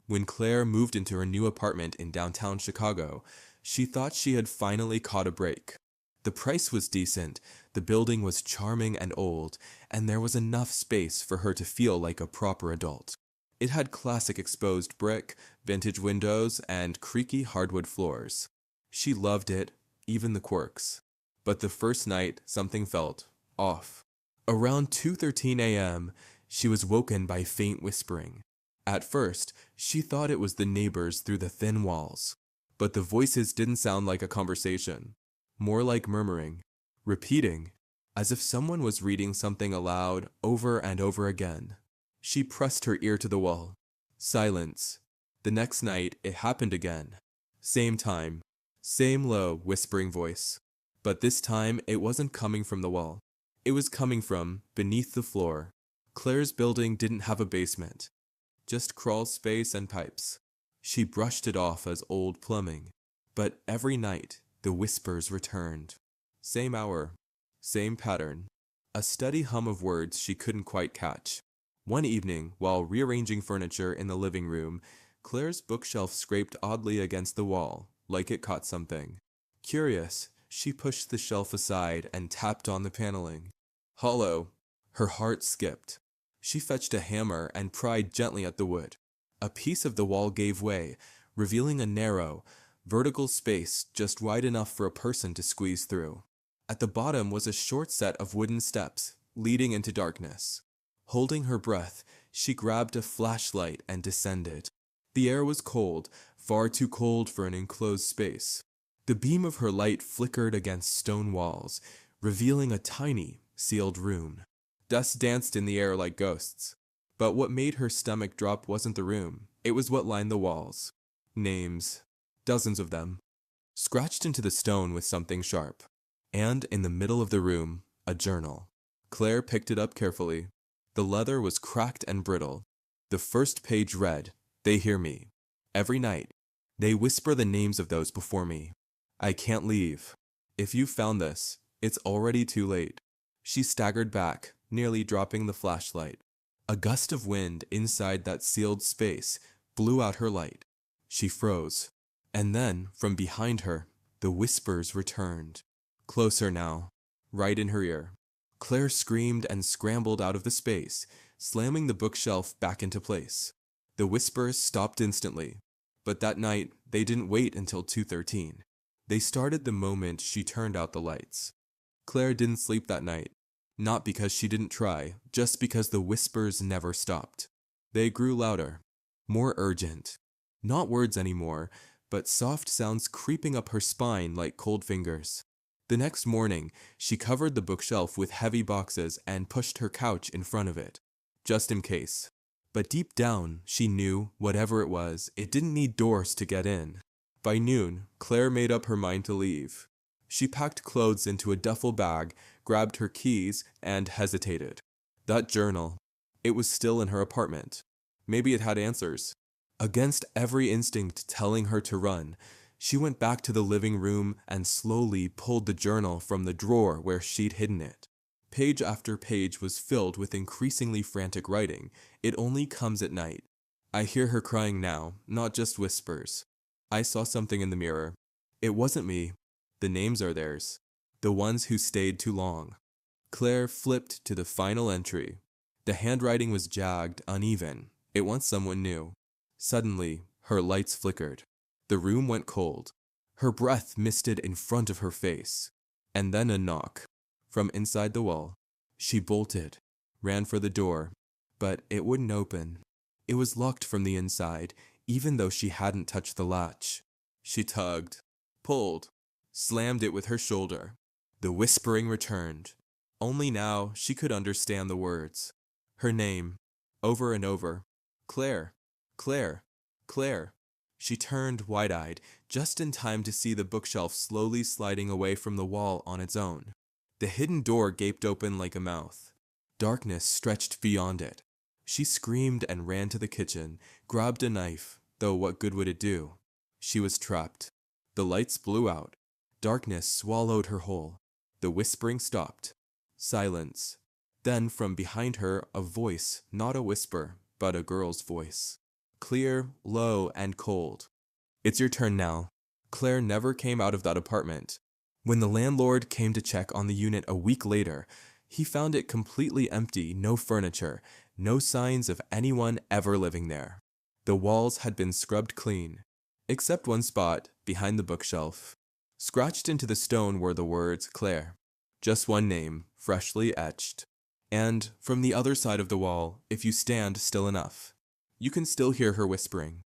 When Claire moved into her new apartment in downtown Chicago, she thought she had finally caught a break. The price was decent, the building was charming and old, and there was enough space for her to feel like a proper adult. It had classic exposed brick, vintage windows, and creaky hardwood floors. She loved it, even the quirks. But the first night, something felt off. Around 2:13 a.m., she was woken by faint whispering. At first, she thought it was the neighbors through the thin walls. But the voices didn't sound like a conversation, more like murmuring, repeating, as if someone was reading something aloud over and over again. She pressed her ear to the wall. Silence. The next night, it happened again. Same time, same low, whispering voice. But this time, it wasn't coming from the wall. It was coming from beneath the floor. Claire's building didn't have a basement, just crawl space and pipes. She brushed it off as old plumbing. But every night, the whispers returned. Same hour, same pattern. A steady hum of words she couldn't quite catch. One evening, while rearranging furniture in the living room, Claire's bookshelf scraped oddly against the wall, like it caught something. Curious, she pushed the shelf aside and tapped on the paneling. Hollow. Her heart skipped. She fetched a hammer and pried gently at the wood. A piece of the wall gave way, revealing a narrow, vertical space just wide enough for a person to squeeze through. At the bottom was a short set of wooden steps, leading into darkness. Holding her breath, she grabbed a flashlight and descended. The air was cold, far too cold for an enclosed space. The beam of her light flickered against stone walls, revealing a tiny, sealed room. Dust danced in the air like ghosts. But what made her stomach drop wasn't the room, it was what lined the walls. Names. Dozens of them. Scratched into the stone with something sharp. And in the middle of the room, a journal. Claire picked it up carefully. The leather was cracked and brittle. The first page read, "They hear me. Every night. They whisper the names of those before me. I can't leave. If you found this, it's already too late." She staggered back, nearly dropping the flashlight. A gust of wind inside that sealed space blew out her light. She froze. And then, from behind her, the whispers returned. Closer now, right in her ear. Claire screamed and scrambled out of the space, slamming the bookshelf back into place. The whispers stopped instantly. But that night, they didn't wait until 2:13. They started the moment she turned out the lights. Claire didn't sleep that night. Not because she didn't try, just because the whispers never stopped. They grew louder, more urgent. Not words anymore, but soft sounds creeping up her spine like cold fingers. The next morning, she covered the bookshelf with heavy boxes and pushed her couch in front of it, just in case. But deep down, she knew, whatever it was, it didn't need doors to get in. By noon, Claire made up her mind to leave. She packed clothes into a duffel bag, grabbed her keys, and hesitated. That journal. It was still in her apartment. Maybe it had answers. Against every instinct telling her to run, she went back to the living room and slowly pulled the journal from the drawer where she'd hidden it. Page after page was filled with increasingly frantic writing. It only comes at night. I hear her crying now, not just whispers. I saw something in the mirror. It wasn't me. The names are theirs. The ones who stayed too long. Claire flipped to the final entry. The handwriting was jagged, uneven. It wants someone new. Suddenly, her lights flickered. The room went cold. Her breath misted in front of her face. And then a knock. From inside the wall. She bolted, ran for the door, but it wouldn't open. It was locked from the inside, even though she hadn't touched the latch. She tugged, pulled, slammed it with her shoulder. The whispering returned. Only now she could understand the words. Her name, over and over. Claire, Claire, Claire. She turned wide-eyed, just in time to see the bookshelf slowly sliding away from the wall on its own. The hidden door gaped open like a mouth. Darkness stretched beyond it. She screamed and ran to the kitchen, grabbed a knife, though what good would it do? She was trapped. The lights blew out. Darkness swallowed her whole. The whispering stopped. Silence. Then from behind her, a voice, not a whisper, but a girl's voice. clear, low, and cold. It's your turn now. Claire never came out of that apartment. When the landlord came to check on the unit a week later, he found it completely empty, no furniture, no signs of anyone ever living there. The walls had been scrubbed clean, except one spot behind the bookshelf. Scratched into the stone were the words Claire, just one name, freshly etched. And from the other side of the wall, if you stand still enough, you can still hear her whispering,